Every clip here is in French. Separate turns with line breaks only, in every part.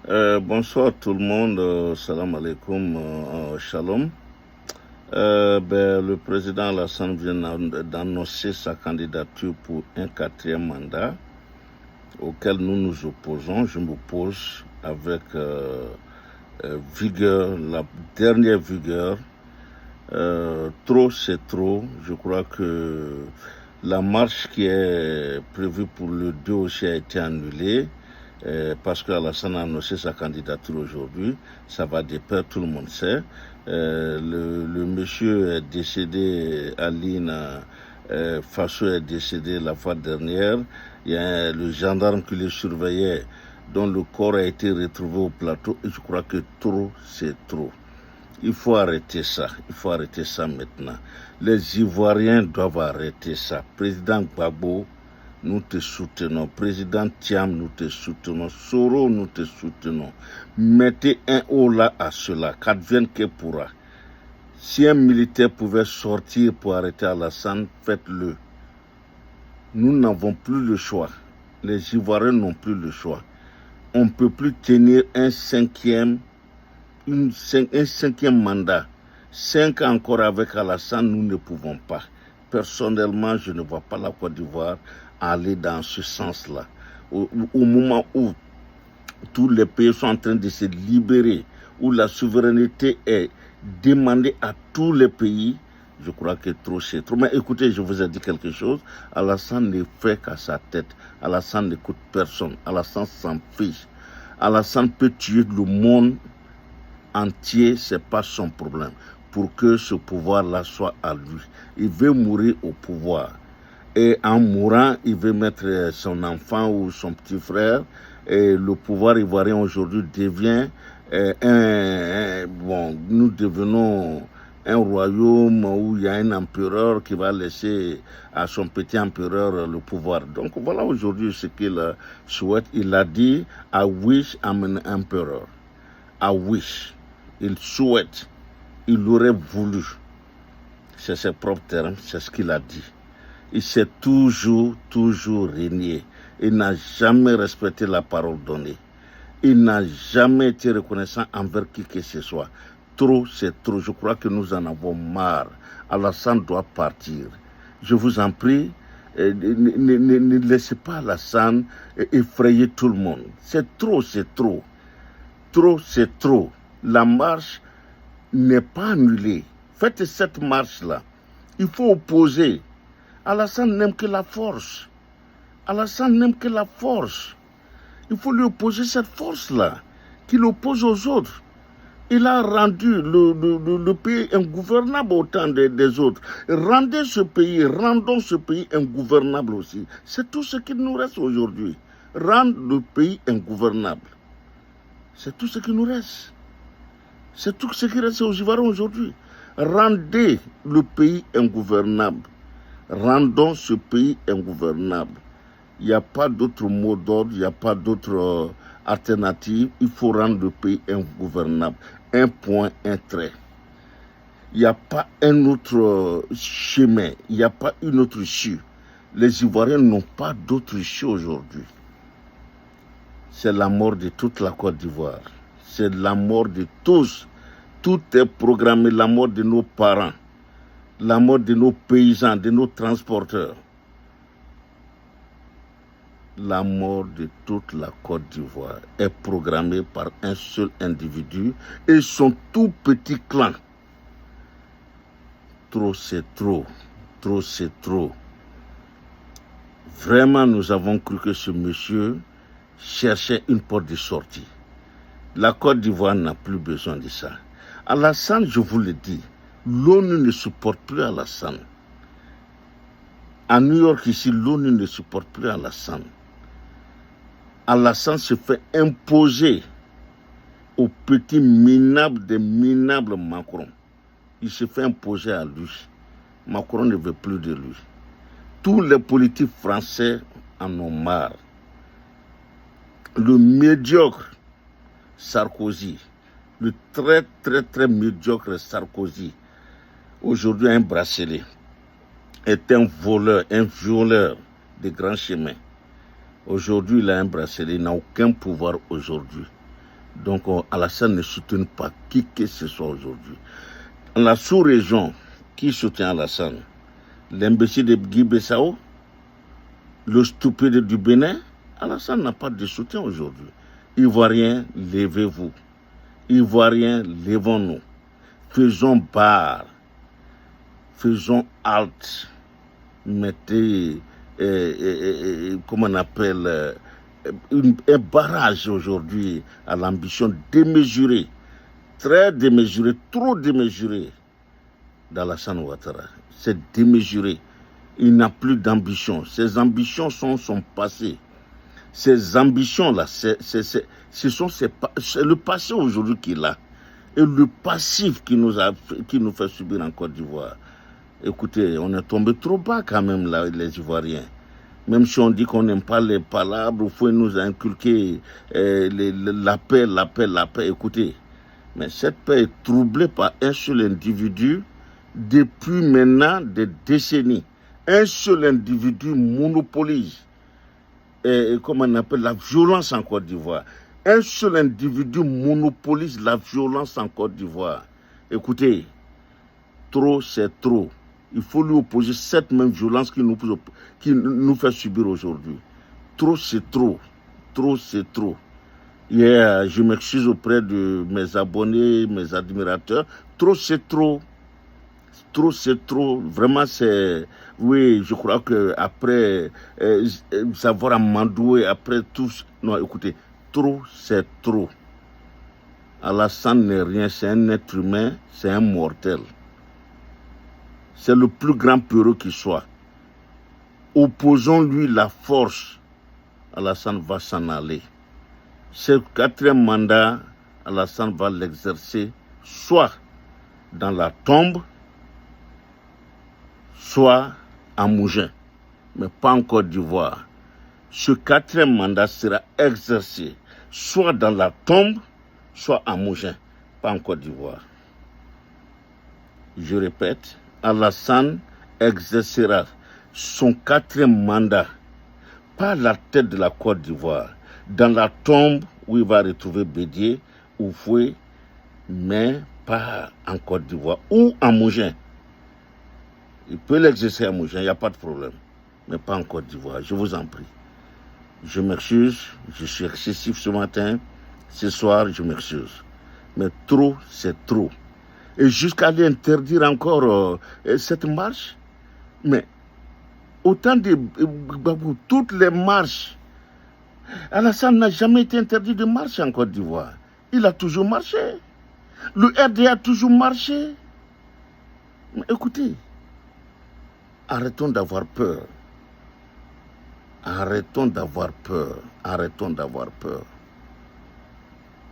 Bonsoir tout le monde, salam alaikum, shalom. Le président Alassane vient d'annoncer sa candidature pour un 4e mandat auquel nous nous opposons. Je m'oppose avec vigueur, la dernière vigueur. Trop c'est trop. Je crois que la marche qui est prévue pour le 2 aussi a été annulée. Parce qu'Alassane a annoncé sa candidature aujourd'hui, ça va de pair, tout le monde sait. Le monsieur est décédé, Aline Faso est décédé la fois dernière. Il y a le gendarme qui le surveillait, dont le corps a été retrouvé au plateau. Et je crois que trop, c'est trop. Il faut arrêter ça maintenant. Les Ivoiriens doivent arrêter ça. Président Gbagbo, nous te soutenons. Président Thiam, nous te soutenons. Soro, nous te soutenons. Mettez un haut là à cela, qu'advienne que pourra. Si un militaire pouvait sortir pour arrêter Alassane, faites-le. Nous n'avons plus le choix. Les Ivoiriens n'ont plus le choix. On ne peut plus tenir un cinquième mandat. 5 ans encore avec Alassane, nous ne pouvons pas. Personnellement, je ne vois pas la Côte d'Ivoire aller dans ce sens-là. Au moment où tous les pays sont en train de se libérer, où la souveraineté est demandée à tous les pays, je crois que trop c'est trop. Mais écoutez, je vous ai dit quelque chose. Alassane ne fait qu'à sa tête. Alassane n'écoute personne. Alassane s'en fiche. Alassane peut tuer le monde entier, c'est pas son problème. Pour que ce pouvoir-là soit à lui. Il veut mourir au pouvoir. Et en mourant, il veut mettre son enfant ou son petit frère. Et le pouvoir ivoirien aujourd'hui devient nous devenons un royaume où il y a un empereur qui va laisser à son petit empereur le pouvoir. Donc voilà aujourd'hui ce qu'il souhaite. Il a dit « I wish I'm an emperor ». I wish. Il souhaite. Il aurait voulu. C'est ses propres termes, c'est ce qu'il a dit. Il s'est toujours régné. Il n'a jamais respecté la parole donnée. Il n'a jamais été reconnaissant envers qui que ce soit. Trop, c'est trop. Je crois que nous en avons marre. Alassane doit partir. Je vous en prie, ne laissez pas Alassane effrayer tout le monde. C'est trop, c'est trop. Trop, c'est trop. La marche n'est pas annulée. Faites cette marche-là. Il faut opposer. Alassane n'aime que la force. Alassane n'aime que la force. Il faut lui opposer cette force-là, qu'il oppose aux autres. Il a rendu le pays ingouvernable au temps des autres. Rendons ce pays ingouvernable aussi. C'est tout ce qu'il nous reste aujourd'hui. Rendre le pays ingouvernable. C'est tout ce qui nous reste. C'est tout ce qui reste aux Ivoiriens aujourd'hui. Rendez le pays ingouvernable. Rendons ce pays ingouvernable. Il n'y a pas d'autre mot d'ordre, il n'y a pas d'autre alternative. Il faut rendre le pays ingouvernable. Un point, un trait. Il n'y a pas un autre chemin, il n'y a pas une autre issue. Les Ivoiriens n'ont pas d'autre issue aujourd'hui. C'est la mort de toute la Côte d'Ivoire. C'est la mort de tous. Tout est programmé, la mort de nos parents, la mort de nos paysans, de nos transporteurs. La mort de toute la Côte d'Ivoire est programmée par un seul individu et son tout petit clan. Trop, c'est trop. Trop, c'est trop. Vraiment, nous avons cru que ce monsieur cherchait une porte de sortie. La Côte d'Ivoire n'a plus besoin de ça. Alassane, je vous le dis, l'ONU ne supporte plus Alassane. À New York, ici, l'ONU ne supporte plus Alassane. Alassane se fait imposer au petit minable des minables Macron. Il se fait imposer à lui. Macron ne veut plus de lui. Tous les politiques français en ont marre. Le médiocre Sarkozy, le très médiocre Sarkozy, aujourd'hui un bracelet, est un voleur, un violeur de grands chemins. Aujourd'hui, il a un bracelet, il n'a aucun pouvoir aujourd'hui. Donc Alassane ne soutient pas qui que ce soit aujourd'hui. La sous-région qui soutient Alassane, l'imbécile de Guinée-Bissau, le stupide du Bénin, Alassane n'a pas de soutien aujourd'hui. Ivoiriens, levez-vous. Ivoiriens, levons-nous. Faisons barre. Faisons halte. Mettez, comment on appelle, un barrage aujourd'hui à l'ambition démesurée, très démesurée, trop démesurée d'Alassane Ouattara. C'est démesuré. Il n'a plus d'ambition. Ses ambitions sont passées. Ces ambitions-là, c'est le passé aujourd'hui qu'il a. Et le passif qui nous fait subir en Côte d'Ivoire. Écoutez, on est tombé trop bas quand même, là, les Ivoiriens. Même si on dit qu'on n'aime pas les palabres, il faut nous inculquer la paix. Écoutez, mais cette paix est troublée par un seul individu depuis maintenant des décennies. Un seul individu monopolise comment on appelle la violence en Côte d'Ivoire. Un seul individu monopolise la violence en Côte d'Ivoire. Écoutez, trop c'est trop. Il faut lui opposer cette même violence qui nous fait subir aujourd'hui. Trop c'est trop. Trop c'est trop. Hier, je m'excuse auprès de mes abonnés, mes admirateurs. Trop c'est trop. Trop c'est trop. Vraiment c'est... Oui, je crois qu'après savoir amandouer, après tout... Non, écoutez, trop c'est trop. Alassane n'est rien, c'est un être humain, c'est un mortel. C'est le plus grand peureux qui soit. Opposons-lui la force. Alassane va s'en aller. Ce 4e mandat, Alassane va l'exercer soit dans la tombe, soit à Mougins, mais pas en Côte d'Ivoire. Ce 4e mandat sera exercé soit dans la tombe, soit à Mougins, pas en Côte d'Ivoire. Je répète, Alassane exercera son 4e mandat, pas à la tête de la Côte d'Ivoire, dans la tombe où il va retrouver Bédié ou Foué, mais pas en Côte d'Ivoire ou à Mougins. Il peut l'exercer à Mougins, il n'y a pas de problème, mais pas en Côte d'Ivoire, je vous en prie. Je m'excuse, je suis excessif ce matin, ce soir je m'excuse. Mais trop, c'est trop. Et jusqu'à aller interdire encore cette marche, mais autant de toutes les marches, Alassane n'a jamais été interdit de marcher en Côte d'Ivoire. Il a toujours marché. Le RDA a toujours marché. Mais écoutez, arrêtons d'avoir peur. Arrêtons d'avoir peur. Arrêtons d'avoir peur.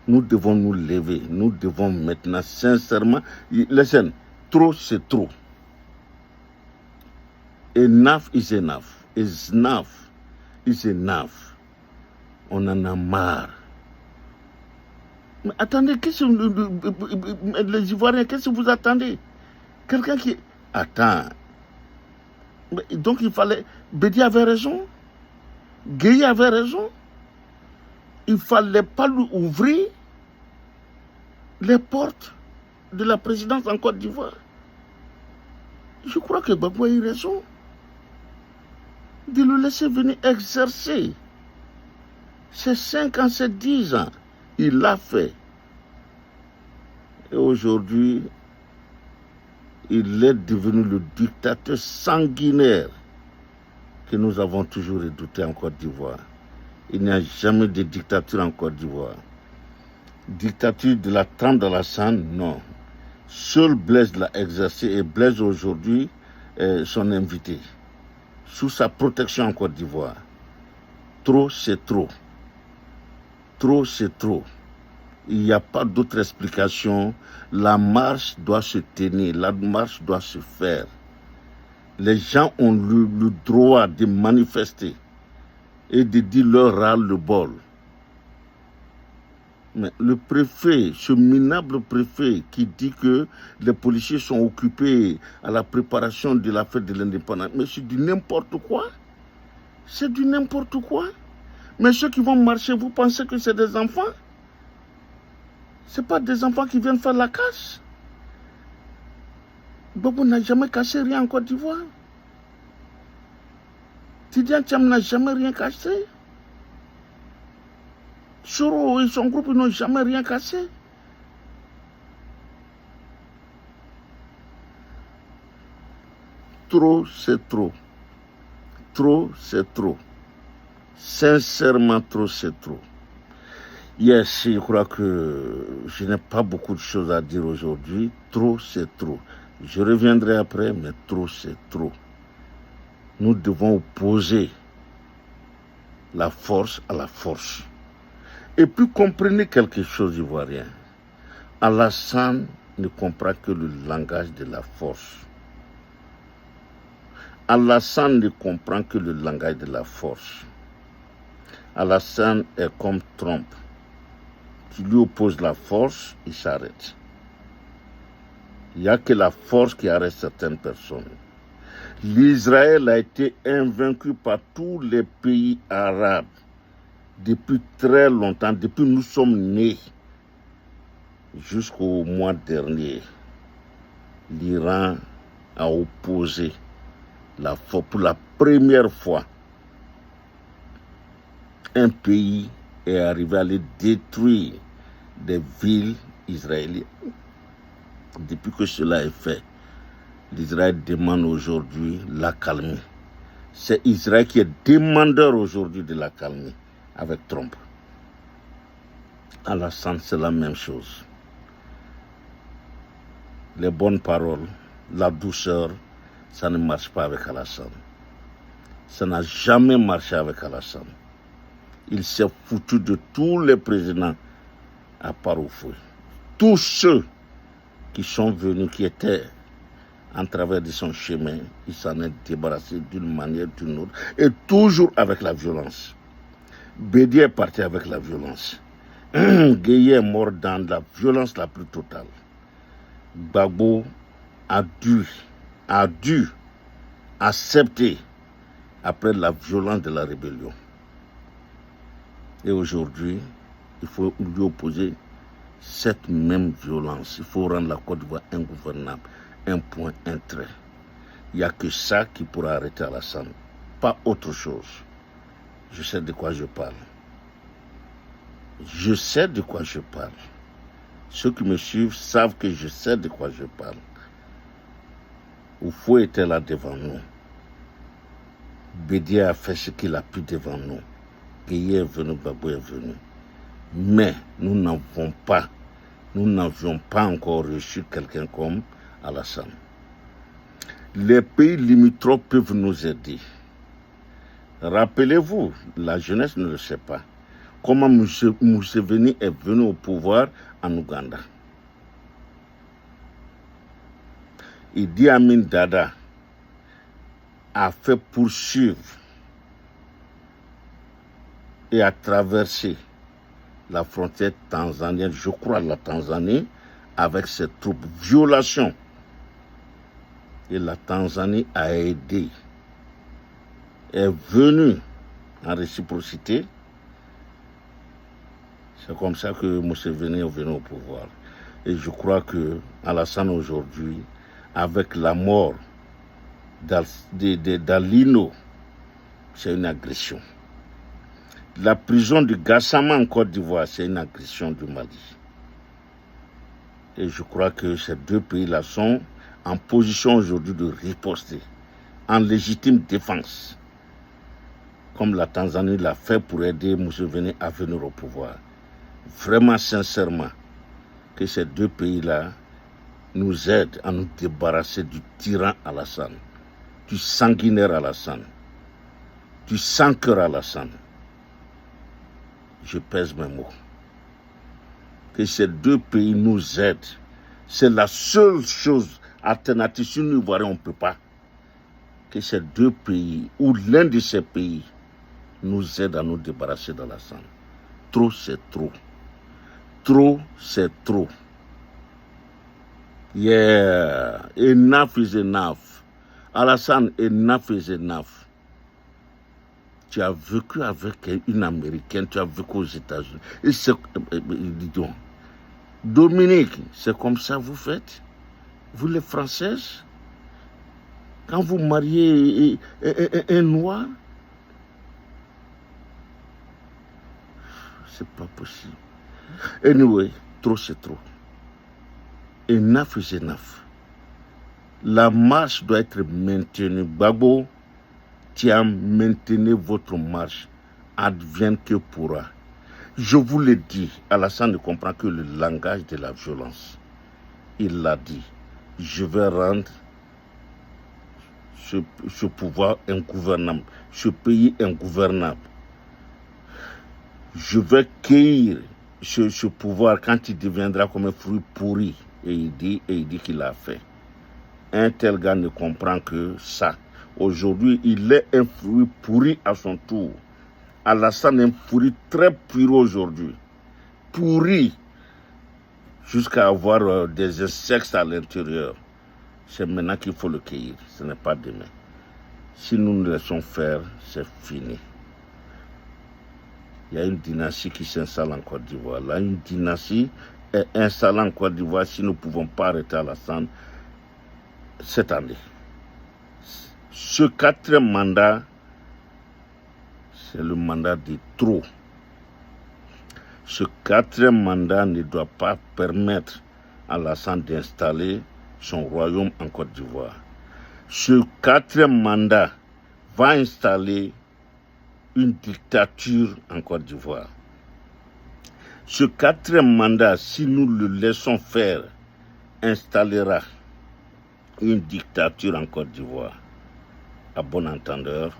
Nous devons nous lever. Nous devons maintenant, sincèrement, listen, trop c'est trop. Enough is enough. Enough is enough. On en a marre. Mais attendez, les Ivoiriens, qu'est-ce que vous attendez? Quelqu'un qui... Attends. Donc il fallait... Bédi avait raison. Gueye avait raison. Il ne fallait pas lui ouvrir les portes de la présidence en Côte d'Ivoire. Je crois que Gbagbo a eu raison de le laisser venir exercer. C'est 5 ans, c'est 10 ans. Il l'a fait. Et aujourd'hui, il est devenu le dictateur sanguinaire que nous avons toujours redouté en Côte d'Ivoire. Il n'y a jamais de dictature en Côte d'Ivoire. Dictature de la trempe d'Alassane, non. Seul Blaise l'a exercé et Blaise aujourd'hui est son invité. Sous sa protection en Côte d'Ivoire. Trop, c'est trop. Trop, c'est trop. Il n'y a pas d'autre explication. La marche doit se tenir, la marche doit se faire. Les gens ont le droit de manifester et de dire leur ras-le-bol. Mais le préfet, ce minable préfet qui dit que les policiers sont occupés à la préparation de la fête de l'indépendance, mais c'est du n'importe quoi. C'est du n'importe quoi. Mais ceux qui vont marcher, vous pensez que c'est des enfants? Ce pas des enfants qui viennent faire la casse. Bobo n'a jamais caché rien en Côte d'Ivoire. Tidiane Tcham n'a jamais rien caché. Soro et son groupe n'ont jamais rien caché. Trop, c'est trop. Trop, c'est trop. Sincèrement, trop, c'est trop. Yes, je crois que je n'ai pas beaucoup de choses à dire aujourd'hui. Trop, c'est trop. Je reviendrai après, mais trop, c'est trop. Nous devons opposer la force à la force. Et puis comprenez quelque chose, Ivoirien. Alassane ne comprend que le langage de la force. Alassane ne comprend que le langage de la force. Alassane est comme Trump. Tu lui opposes la force, il s'arrête. Il n'y a que la force qui arrête certaines personnes. L'Israël a été invaincu par tous les pays arabes depuis très longtemps, depuis que nous sommes nés. Jusqu'au mois dernier, l'Iran a opposé la force pour la première fois. Un pays est arrivé à les détruire des villes israéliennes. Depuis que cela est fait, l'Israël demande aujourd'hui l'accalmie. C'est Israël qui est demandeur aujourd'hui de l'accalmie avec Trump. Alassane, c'est la même chose. Les bonnes paroles, la douceur, ça ne marche pas avec Alassane. Ça n'a jamais marché avec Alassane. Il s'est foutu de tous les présidents à part au feu. Tous ceux qui sont venus, qui étaient en travers de son chemin, il s'en est débarrassé d'une manière ou d'une autre, et toujours avec la violence. Bédi est parti avec la violence. Gueye est mort dans la violence la plus totale. Gbagbo a dû accepter après la violence de la rébellion. Et aujourd'hui, il faut lui opposer cette même violence. Il faut rendre la Côte d'Ivoire ingouvernable. Un point, un trait. Il n'y a que ça qui pourra arrêter Alassane. Pas autre chose. Je sais de quoi je parle. Je sais de quoi je parle. Ceux qui me suivent savent que je sais de quoi je parle. Oufou était là devant nous. Bédié a fait ce qu'il a pu devant nous. Gueye est venu, Gbagbo est venu. Mais nous n'avions pas encore reçu quelqu'un comme Alassane. Les pays limitrophes peuvent nous aider. Rappelez-vous, la jeunesse ne le sait pas. Comment Museveni est venu au pouvoir en Ouganda. Idi Amin Dada a fait poursuivre et a traversé la frontière tanzanienne, je crois la Tanzanie, avec ses troupes. Violation. Et la Tanzanie a aidé. Est venue en réciprocité. C'est comme ça que Museveni est venu au pouvoir. Et je crois que Alassane aujourd'hui, avec la mort d'Alino, c'est une agression. La prison de Gassama en Côte d'Ivoire, c'est une agression du Mali. Et je crois que ces deux pays-là sont en position aujourd'hui de riposter, en légitime défense, comme la Tanzanie l'a fait pour aider Museveni à venir au pouvoir. Vraiment, sincèrement, que ces deux pays-là nous aident à nous débarrasser du tyran Alassane, du sanguinaire Alassane, du sans-cœur Alassane. Je pèse mes mots. Que ces deux pays nous aident. C'est la seule chose alternative. Si nous Ivoiriens, on ne peut pas. Que ces deux pays, ou l'un de ces pays, nous aide à nous débarrasser d'Alassane. Trop, c'est trop. Trop, c'est trop. Yeah. Enough is enough. Alassane, enough is enough. Tu as vécu avec une Américaine, tu as vécu aux États-Unis. Et c'est, dis donc, Dominique, c'est comme ça que vous faites? Vous les Françaises? Quand vous mariez un noir? C'est pas possible. Anyway, trop c'est trop. Enough is enough. La marche doit être maintenue. Gbagbo, tiens, maintenez votre marche. Advienne que pourra. Je vous le dis, Alassane ne comprend que le langage de la violence. Il l'a dit. Je vais rendre ce pouvoir ingouvernable, ce pays ingouvernable. Je vais cueillir ce pouvoir quand il deviendra comme un fruit pourri. Et il dit qu'il l'a fait. Un tel gars ne comprend que ça. Aujourd'hui, il est un fruit pourri à son tour. Alassane est un fruit très pur aujourd'hui. Pourri. Jusqu'à avoir des insectes à l'intérieur. C'est maintenant qu'il faut le cueillir. Ce n'est pas demain. Si nous nous laissons faire, c'est fini. Il y a une dynastie qui s'installe en Côte d'Ivoire. Là, une dynastie est installée en Côte d'Ivoire si nous ne pouvons pas arrêter Alassane cette année. Ce 4e mandat, c'est le mandat de trop. Ce 4e mandat ne doit pas permettre à Alassane d'installer son royaume en Côte d'Ivoire. Ce 4e mandat va installer une dictature en Côte d'Ivoire. Ce 4e mandat, si nous le laissons faire, installera une dictature en Côte d'Ivoire. À bon entendeur,